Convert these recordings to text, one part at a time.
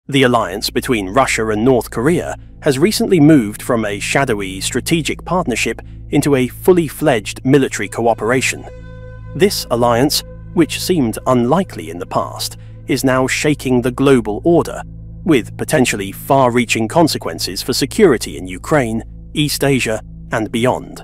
The alliance between Russia and North Korea has recently moved from a shadowy strategic partnership into a fully fledged military cooperation. This alliance, which seemed unlikely in the past, is now shaking the global order, with potentially far-reaching consequences for security in Ukraine, East Asia, and beyond.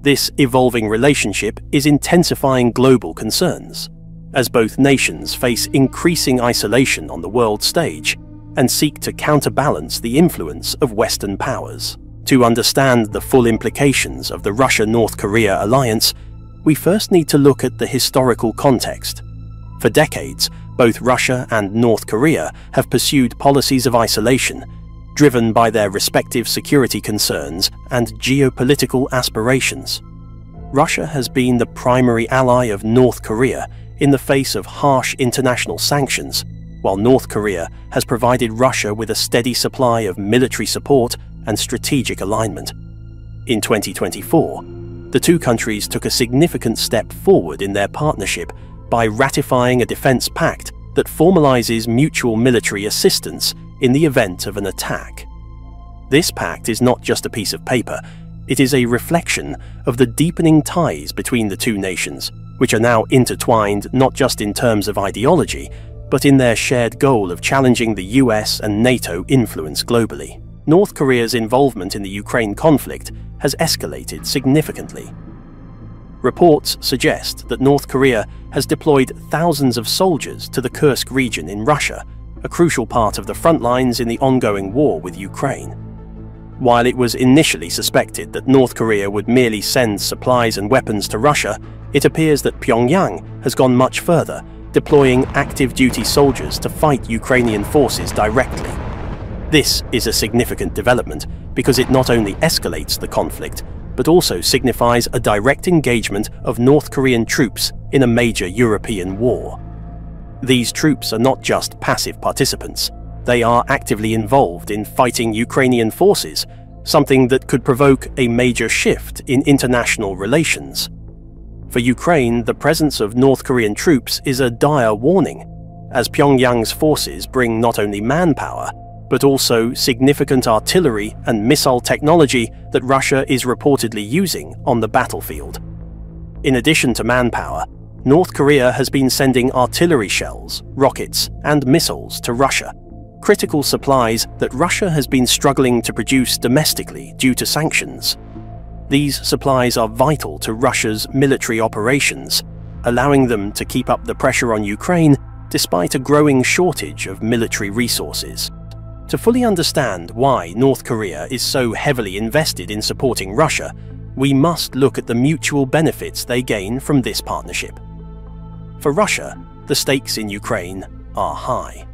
This evolving relationship is intensifying global concerns, as both nations face increasing isolation on the world stage and seek to counterbalance the influence of Western powers. To understand the full implications of the Russia-North Korea alliance, we first need to look at the historical context. For decades, both Russia and North Korea have pursued policies of isolation, driven by their respective security concerns and geopolitical aspirations. Russia has been the primary ally of North Korea in the face of harsh international sanctions, while North Korea has provided Russia with a steady supply of military support and strategic alignment. In 2024, the two countries took a significant step forward in their partnership by ratifying a defense pact that formalizes mutual military assistance in the event of an attack. This pact is not just a piece of paper, it is a reflection of the deepening ties between the two nations, which are now intertwined not just in terms of ideology, but in their shared goal of challenging the US and NATO influence globally. North Korea's involvement in the Ukraine conflict has escalated significantly. Reports suggest that North Korea has deployed thousands of soldiers to the Kursk region in Russia, a crucial part of the front lines in the ongoing war with Ukraine. While it was initially suspected that North Korea would merely send supplies and weapons to Russia, it appears that Pyongyang has gone much further, deploying active-duty soldiers to fight Ukrainian forces directly. This is a significant development because it not only escalates the conflict, but also signifies a direct engagement of North Korean troops in a major European war. These troops are not just passive participants. They are actively involved in fighting Ukrainian forces, something that could provoke a major shift in international relations. For Ukraine, the presence of North Korean troops is a dire warning, as Pyongyang's forces bring not only manpower, but also significant artillery and missile technology that Russia is reportedly using on the battlefield. In addition to manpower, North Korea has been sending artillery shells, rockets, and missiles to Russia, critical supplies that Russia has been struggling to produce domestically due to sanctions. These supplies are vital to Russia's military operations, allowing them to keep up the pressure on Ukraine despite a growing shortage of military resources. To fully understand why North Korea is so heavily invested in supporting Russia, we must look at the mutual benefits they gain from this partnership. For Russia, the stakes in Ukraine are high.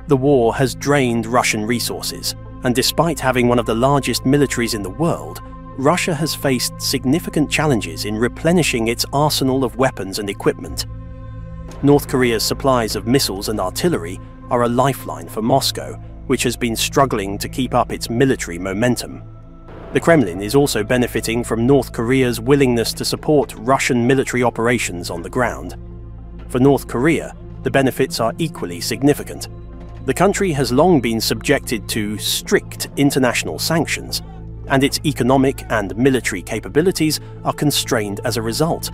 The war has drained Russian resources, and despite having one of the largest militaries in the world, Russia has faced significant challenges in replenishing its arsenal of weapons and equipment. North Korea's supplies of missiles and artillery are a lifeline for Moscow, which has been struggling to keep up its military momentum. The Kremlin is also benefiting from North Korea's willingness to support Russian military operations on the ground. For North Korea, the benefits are equally significant. The country has long been subjected to strict international sanctions, and its economic and military capabilities are constrained as a result.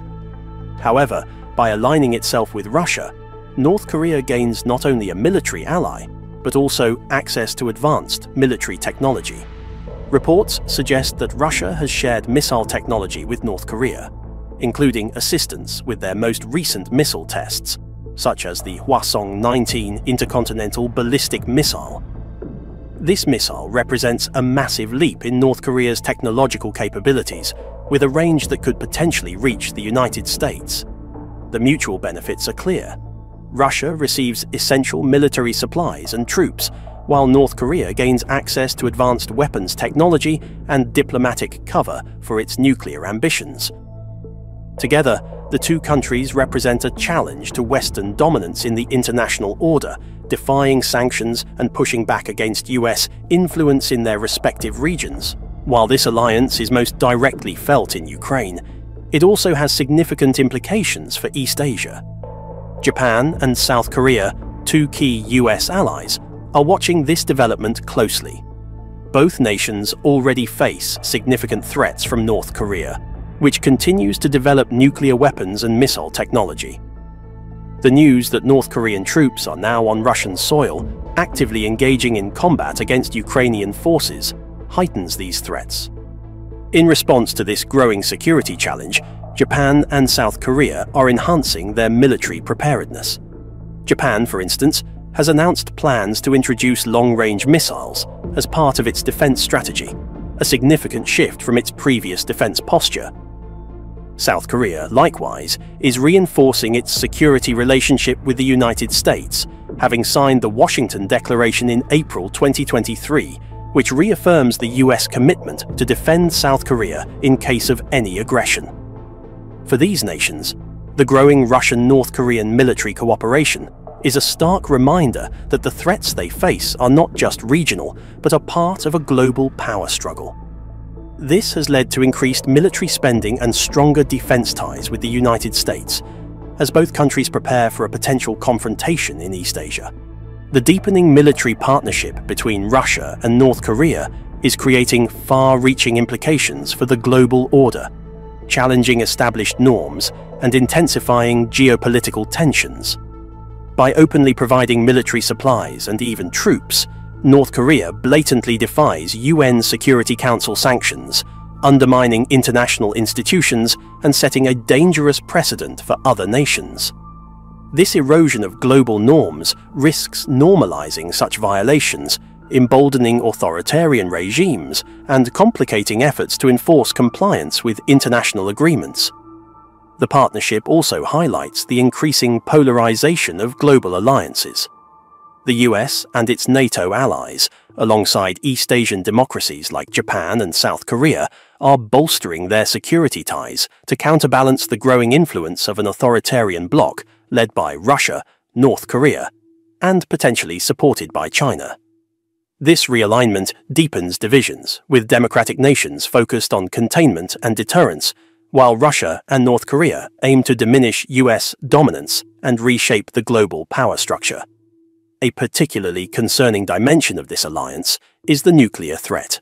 However, by aligning itself with Russia, North Korea gains not only a military ally, but also access to advanced military technology. Reports suggest that Russia has shared missile technology with North Korea, including assistance with their most recent missile tests, such as the Hwasong-19 intercontinental ballistic missile. This missile represents a massive leap in North Korea's technological capabilities, with a range that could potentially reach the United States. The mutual benefits are clear. Russia receives essential military supplies and troops, while North Korea gains access to advanced weapons technology and diplomatic cover for its nuclear ambitions. Together, the two countries represent a challenge to Western dominance in the international order, defying sanctions and pushing back against US influence in their respective regions. While this alliance is most directly felt in Ukraine, it also has significant implications for East Asia. Japan and South Korea, two key US allies, are watching this development closely. Both nations already face significant threats from North Korea, which continues to develop nuclear weapons and missile technology. The news that North Korean troops are now on Russian soil, actively engaging in combat against Ukrainian forces, heightens these threats. In response to this growing security challenge, Japan and South Korea are enhancing their military preparedness. Japan, for instance, has announced plans to introduce long-range missiles as part of its defense strategy, a significant shift from its previous defense posture. South Korea, likewise, is reinforcing its security relationship with the United States, having signed the Washington Declaration in April 2023, which reaffirms the US commitment to defend South Korea in case of any aggression. For these nations, the growing Russian-North Korean military cooperation is a stark reminder that the threats they face are not just regional, but are part of a global power struggle. This has led to increased military spending and stronger defense ties with the United States, as both countries prepare for a potential confrontation in East Asia. The deepening military partnership between Russia and North Korea is creating far-reaching implications for the global order, challenging established norms and intensifying geopolitical tensions. By openly providing military supplies and even troops, North Korea blatantly defies UN Security Council sanctions, undermining international institutions and setting a dangerous precedent for other nations. This erosion of global norms risks normalizing such violations, emboldening authoritarian regimes, and complicating efforts to enforce compliance with international agreements. The partnership also highlights the increasing polarization of global alliances. The US and its NATO allies, alongside East Asian democracies like Japan and South Korea, are bolstering their security ties to counterbalance the growing influence of an authoritarian bloc led by Russia, North Korea, and potentially supported by China. This realignment deepens divisions, with democratic nations focused on containment and deterrence, while Russia and North Korea aim to diminish US dominance and reshape the global power structure. A particularly concerning dimension of this alliance is the nuclear threat.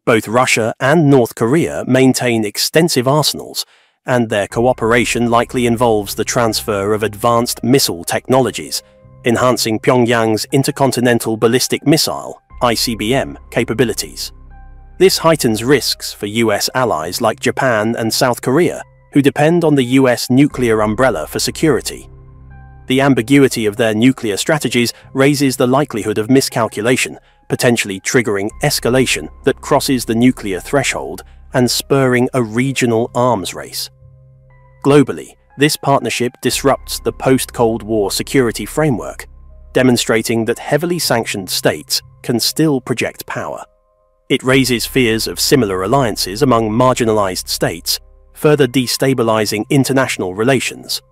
Both Russia and North Korea maintain extensive arsenals, and their cooperation likely involves the transfer of advanced missile technologies, enhancing Pyongyang's intercontinental ballistic missile (ICBM) capabilities. This heightens risks for US allies like Japan and South Korea, who depend on the US nuclear umbrella for security. The ambiguity of their nuclear strategies raises the likelihood of miscalculation, potentially triggering escalation that crosses the nuclear threshold and spurring a regional arms race. Globally, this partnership disrupts the post-Cold War security framework, demonstrating that heavily sanctioned states can still project power. It raises fears of similar alliances among marginalized states, further destabilizing international relations.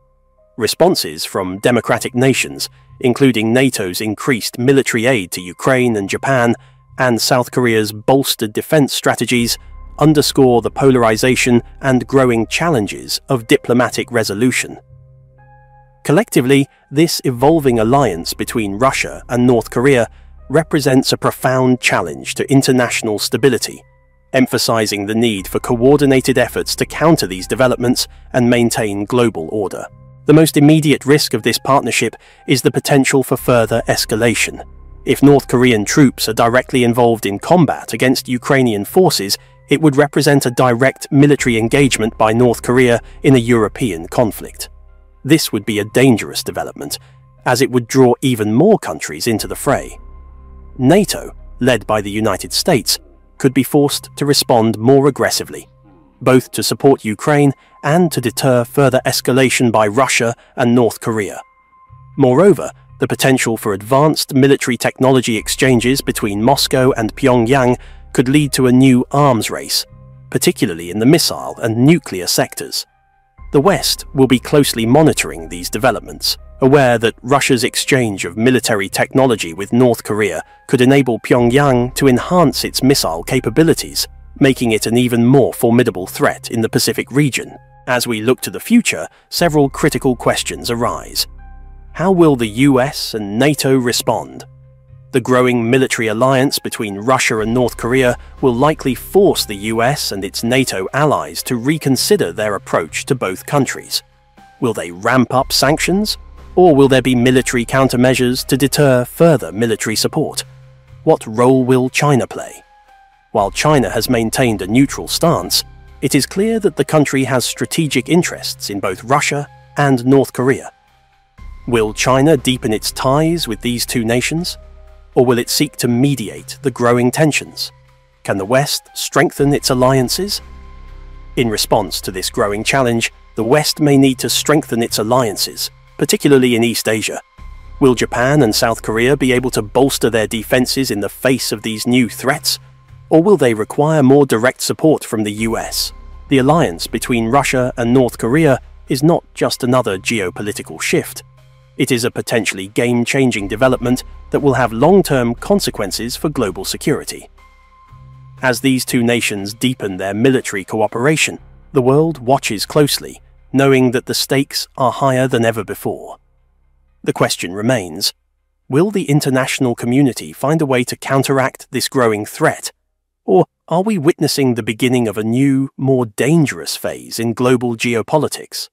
Responses from democratic nations, including NATO's increased military aid to Ukraine and Japan, and South Korea's bolstered defense strategies, underscore the polarization and growing challenges of diplomatic resolution. Collectively, this evolving alliance between Russia and North Korea represents a profound challenge to international stability, emphasizing the need for coordinated efforts to counter these developments and maintain global order. The most immediate risk of this partnership is the potential for further escalation. If North Korean troops are directly involved in combat against Ukrainian forces, it would represent a direct military engagement by North Korea in a European conflict. This would be a dangerous development, as it would draw even more countries into the fray. NATO, led by the United States, could be forced to respond more aggressively, both to support Ukraine and to deter further escalation by Russia and North Korea. Moreover, the potential for advanced military technology exchanges between Moscow and Pyongyang could lead to a new arms race, particularly in the missile and nuclear sectors. The West will be closely monitoring these developments, aware that Russia's exchange of military technology with North Korea could enable Pyongyang to enhance its missile capabilities, making it an even more formidable threat in the Pacific region. As we look to the future, several critical questions arise. How will the US and NATO respond? The growing military alliance between Russia and North Korea will likely force the US and its NATO allies to reconsider their approach to both countries. Will they ramp up sanctions, or will there be military countermeasures to deter further military support? What role will China play? While China has maintained a neutral stance, it is clear that the country has strategic interests in both Russia and North Korea. Will China deepen its ties with these two nations? Or will it seek to mediate the growing tensions? Can the West strengthen its alliances? In response to this growing challenge, the West may need to strengthen its alliances, particularly in East Asia. Will Japan and South Korea be able to bolster their defenses in the face of these new threats? Or will they require more direct support from the US? The alliance between Russia and North Korea is not just another geopolitical shift. It is a potentially game-changing development that will have long-term consequences for global security. As these two nations deepen their military cooperation, the world watches closely, knowing that the stakes are higher than ever before. The question remains, will the international community find a way to counteract this growing threat? Or are we witnessing the beginning of a new, more dangerous phase in global geopolitics?